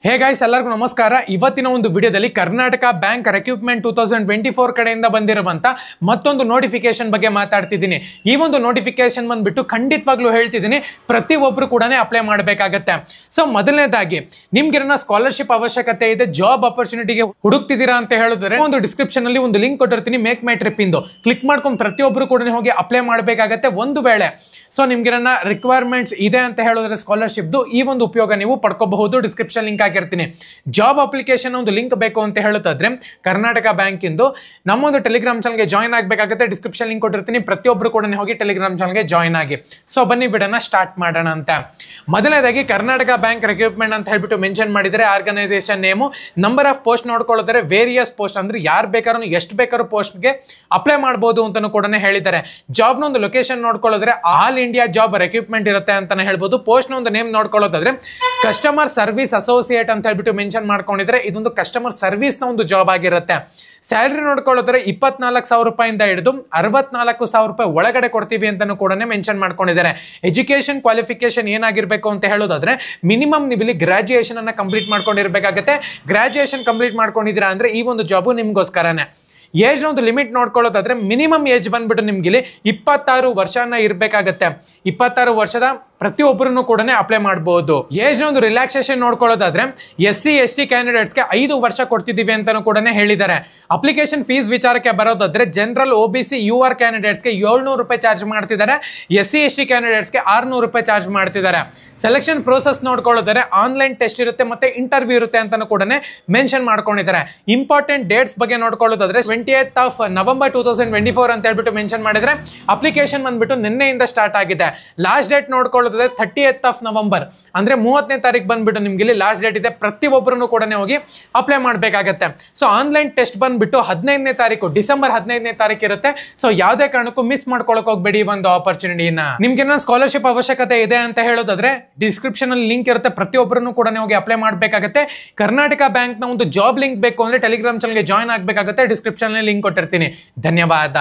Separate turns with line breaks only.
Hey guys ಎಲ್ಲರಿಗೂ ನಮಸ್ಕಾರ. ಇವತ್ತಿನ ಒಂದು ವಿಡಿಯೋದಲ್ಲಿ ಕರ್ನಾಟಕ ಬ್ಯಾಂಕ್ ರಿಕ್ರೂಟ್ಮೆಂಟ್ 2024 ಕಡೆಯಿಂದ ಬಂದಿರುವಂತ ಮತ್ತೊಂದು ನೋಟಿಫಿಕೇಶನ್ ಬಗ್ಗೆ ಮಾತಾಡ್ತಿದ್ದೀನಿ. ಈ ಒಂದು ನೋಟಿಫಿಕೇಶನ್ ಬಂದ್ಬಿಟ್ಟು ಖಂಡಿತವಾಗ್ಲೂ ಹೇಳ್ತಿದ್ದೀನಿ, ಪ್ರತಿಯೊಬ್ಬರು ಕೂಡ ಅಪ್ಲೈ ಮಾಡಬೇಕಾಗತ್ತೆ. ಸೊ ಮೊದಲನೇದಾಗಿ ನಿಮ್ಗಿರೋ ಸ್ಕಾಲರ್ಶಿಪ್ ಅವಶ್ಯಕತೆ ಇದೆ, ಜಾಬ್ ಆಪರ್ಚುನಿಟಿಗೆ ಹುಡುಕ್ತಿದ್ದೀರಾ ಅಂತ ಹೇಳಿದ್ರೆ ಒಂದು ಡಿಸ್ಕ್ರಿಪ್ಷನ್ ಅಲ್ಲಿ ಒಂದು ಲಿಂಕ್ ಕೊಟ್ಟಿರ್ತೀನಿ, ಮೇಕ್ ಮೈ ಟ್ರಿಪ್ ಇಂದು ಕ್ಲಿಕ್ ಮಾಡ್ಕೊಂಡು ಪ್ರತಿಯೊಬ್ಬರು ಕೂಡ ಹೋಗಿ ಅಪ್ಲೈ ಮಾಡಬೇಕಾಗತ್ತೆ. ಒಂದು ವೇಳೆ ಸೊ ನಿಮ್ಗಿರೋ ರಿಕ್ವೈರ್ಮೆಂಟ್ಸ್ ಇದೆ ಅಂತ ಹೇಳಿದ್ರೆ ಸ್ಕಾಲರ್ಶಿಪ್ದು ಈ ಒಂದು ಉಪಯೋಗ ನೀವು ಪಡ್ಕೋಬಹುದು. ಡಿಸ್ಕ್ರಿಪ್ಷನ್ ಲಿಂಕ್ ಆಗಿರ್ತೀನಿ. ಜಾಬ್ ಅಪ್ಲಿಕೇಶನ್ ಒಂದು ಲಿಂಕ್ ಬೇಕು ಅಂತ ಹೇಳುತ್ತಾದ್ರೆ ಕರ್ನಾಟಕ ಬ್ಯಾಂಕ್ ಇಂದು ನಮ್ಮೊಂದು ಟೆಲಿಗ್ರಾಮ್ ಚಾನಲ್ಗೆ ಜಾಯ್ನ್ ಆಗಬೇಕಾಗುತ್ತೆ. ಡಿಸ್ಕ್ರಿಪ್ಷನ್ ಲಿಂಕ್ ಕೊಟ್ಟಿರ್ತೀನಿ, ಪ್ರತಿಯೊಬ್ಬರು ಕೂಡ ಹೋಗಿ ಟೆಲಿಗ್ರಾಮ್ ಚಾನಲ್ಗೆ ಜಾಯ್ನ್ ಆಗಿ. ಸೊ ಬನ್ನಿ ವಿಡಿಯೋನ ಸ್ಟಾರ್ಟ್ ಮಾಡೋಣ ಅಂತ. ಮೊದಲನೇದಾಗಿ ಕರ್ನಾಟಕ ಬ್ಯಾಂಕ್ ರಿಕ್ರೂಟ್ಮೆಂಟ್ ಅಂತ ಹೇಳ್ಬಿಟ್ಟು ಮೆನ್ಷನ್ ಮಾಡಿದರೆ organisation name, number of post ನೋಡ್ಕೊಳ್ಳೋದ್ರೆ ವೇರಿಯಸ್ ಪೋಸ್ಟ್, ಅಂದ್ರೆ ಯಾರು ಬೇಕಾದ್ರೂ ಎಷ್ಟು ಬೇಕಾದ್ರೂ ಪೋಸ್ಟ್ಗೆ ಅಪ್ಲೈ ಮಾಡಬಹುದು ಅಂತಾನು ಕೂಡ ಹೇಳಿದ್ದಾರೆ. ಜಾಬ್ನ ಒಂದು ಲೊಕೇಶನ್ ನೋಡ್ಕೊಳ್ಳೋದ್ರೆ ಆಲ್ ಇಂಡಿಯಾ ಜಾಬ್ ರಿಕ್ರೂಟ್ಮೆಂಟ್ ಇರುತ್ತೆ ಅಂತಾನೆ ಹೇಳ್ಬೋದು. ಪೋಸ್ಟ್ ನ ಒಂದು ನೇಮ್ ನೋಡ್ಕೊಳ್ಳೋದಾದ್ರೆ ಕಸ್ಟಮರ್ ಸರ್ವಿಸ್ ಅಸೋಸಿಯೇಟ್ ಅಂತ ಹೇಳ್ಬಿಟ್ಟು ಮೆನ್ಷನ್ ಮಾಡ್ಕೊಂಡಿದ್ರೆ ಇದೊಂದು ಕಸ್ಟಮರ್ ಸರ್ವಿಸ್ ನ ಒಂದು ಜಾಬ್ ಆಗಿರುತ್ತೆ. ಸ್ಯಾಲರಿ ನೋಡ್ಕೊಳ್ಳೋದ್ರೆ 24,000 ರೂಪಾಯಿಂದ ಹಿಡಿದು 64,000 ರೂಪಾಯಿ ಒಳಗಡೆ ಕೊಡ್ತೀವಿ ಅಂತಾನು ಕೂಡ ಮೆನ್ಷನ್ ಮಾಡ್ಕೊಂಡಿದ್ದಾರೆ. ಎಜುಕೇಶನ್ ಕ್ವಾಲಿಫಿಕೇಶನ್ ಏನಾಗಿರ್ಬೇಕು ಅಂತ ಹೇಳೋದಾದ್ರೆ ಮಿನಿಮಮ್ ನೀವು ಇಲ್ಲಿ ಗ್ರಾಜುಯೇಷನ್ ಅನ್ನ ಕಂಪ್ಲೀಟ್ ಮಾಡ್ಕೊಂಡಿರ್ಬೇಕಾಗತ್ತೆ. ಗ್ರಾಜುಯೇಷನ್ ಕಂಪ್ಲೀಟ್ ಮಾಡ್ಕೊಂಡಿದ್ದೀರಾ ಅಂದ್ರೆ ಈ ಒಂದು ಜಾಬು ನಿಮ್ಗೋಸ್ಕರನೇ. ಏಜ್ ಒಂದು ಲಿಮಿಟ್ ನೋಡ್ಕೊಳ್ಳೋದಾದ್ರೆ ಮಿನಿಮಮ್ ಏಜ್ ಬಂದ್ಬಿಟ್ಟು ನಿಮ್ಗೆ ಇಲ್ಲಿ 26 ವರ್ಷನ ಇರಬೇಕಾಗತ್ತೆ. 26 ವರ್ಷದ ಪ್ರತಿಯೊಬ್ಬರನ್ನು ಕೂಡ ಅಪ್ಲೈ ಮಾಡಬಹುದು. ಏಜ್ ಒಂದು ರಿಲ್ಯಾಕ್ಸೇಷನ್ ನೋಡ್ಕೊಳ್ಳೋದಾದ್ರೆ SC ST ಕ್ಯಾಂಡಿಡೇಟ್ಸ್ಗೆ 5 ವರ್ಷ ಕೊಡ್ತಿದ್ದೀವಿ ಅಂತಾನು ಕೂಡ ಹೇಳಿದ್ದಾರೆ. ಅಪ್ಲಿಕೇಶನ್ ಫೀಸ್ ವಿಚಾರಕ್ಕೆ ಬರೋದಾದ್ರೆ ಜನರಲ್ OBC UR ಕ್ಯಾಂಡಿಡೇಟ್ಸ್ಗೆ 700 ರೂಪಾಯಿ ಚಾರ್ಜ್ ಮಾಡ್ತಿದ್ದಾರೆ, SC ST ಕ್ಯಾಂಡಿಡೇಟ್ಸ್ಗೆ 600 ರೂಪಾಯಿ ಚಾರ್ಜ್ ಮಾಡ್ತಿದ್ದಾರೆ. ಸೆಲೆಕ್ಷನ್ ಪ್ರೋಸೆಸ್ ನೋಡ್ಕೊಳ್ಳೋದಾದ್ರೆ ಆನ್ಲೈನ್ ಟೆಸ್ಟ್ ಇರುತ್ತೆ ಮತ್ತೆ ಇಂಟರ್ವ್ಯೂ ಇರುತ್ತೆ ಅಂತಾನು ಕೂಡ ಮೆನ್ಷನ್ ಮಾಡ್ಕೊಂಡಿದ್ದಾರೆ. ಇಂಪಾರ್ಟೆಂಟ್ ಡೇಟ್ಸ್ ಬಗ್ಗೆ ನೋಡ್ಕೊಳ್ಳೋದಾದ್ರೆ 20th of November 2024 ಅಂತ ಹೇಳ್ಬಿಟ್ಟು ಮೆನ್ಷನ್ ಮಾಡಿದ್ರೆ ಅಪ್ಲಿಕೇಶನ್ ಬಂದ್ಬಿಟ್ಟು ನಿನ್ನೆಯಿಂದ ಸ್ಟಾರ್ಟ್ ಆಗಿದೆ. ಲಾಸ್ಟ್ ಡೇಟ್ ನೋಡ್ಕೊಳ್ಳೋದಾದ್ರೆ 30th of November ಅಂದ್ರೆ 30ನೇ ತಾರೀಕು ಬಂದ್ಬಿಟ್ಟು ನಿಮ್ಗೆ ಇಲ್ಲಿ ಲಾಸ್ಟ್ ಡೇಟ್ ಇದೆ. ಪ್ರತಿಯೊಬ್ಬರನ್ನು ಕೂಡ ಹೋಗಿ ಅಪ್ಲೈ ಮಾಡಬೇಕಾಗತ್ತೆ. ಸೊ ಆನ್ಲೈನ್ ಟೆಸ್ಟ್ ಬಂದ್ಬಿಟ್ಟು 15ನೇ ತಾರೀಕು ಡಿಸೆಂಬರ್ 15ನೇ ತಾರೀಕು ಇರುತ್ತೆ. ಸೊ ಯಾವುದೇ ಕಾರಣಕ್ಕೂ ಮಿಸ್ ಮಾಡ್ಕೊಳಕ್ ಹೋಗ್ಬೇಡಿ ಒಂದು ಆಪರ್ಚುನಿಟಿನ. ನಿಮ್ಗೆ ಸ್ಕಾಲರ್ಶಿಪ್ ಅವಶ್ಯಕತೆ ಇದೆ ಅಂತ ಹೇಳೋದಾದ್ರೆ ಡಿಸ್ಕ್ರಿಪ್ಷನ್ ಅಲ್ಲಿ ಲಿಂಕ್ ಇರುತ್ತೆ, ಪ್ರತಿಯೊಬ್ಬರನ್ನು ಕೂಡ ಹೋಗಿ ಅಪ್ಲೈ ಮಾಡಬೇಕಾಗತ್ತೆ. ಕರ್ನಾಟಕ ಬ್ಯಾಂಕ್ ನ ಒಂದು ಜಾಬ್ ಲಿಂಕ್ ಬೇಕು ಅಂದ್ರೆ ಟೆಲಿಗ್ರಾಮ್ ಚಾನಲ್ಗೆ ಜಾಯ್ನ್ ಆಗಬೇಕಾಗುತ್ತೆ. ಡಿಸ್ಕ್ರಿಪ್ಷನ್ ಲಿಂಕ್ ಕೊಟ್ಟಿರ್ತೀನಿ. ಧನ್ಯವಾದ.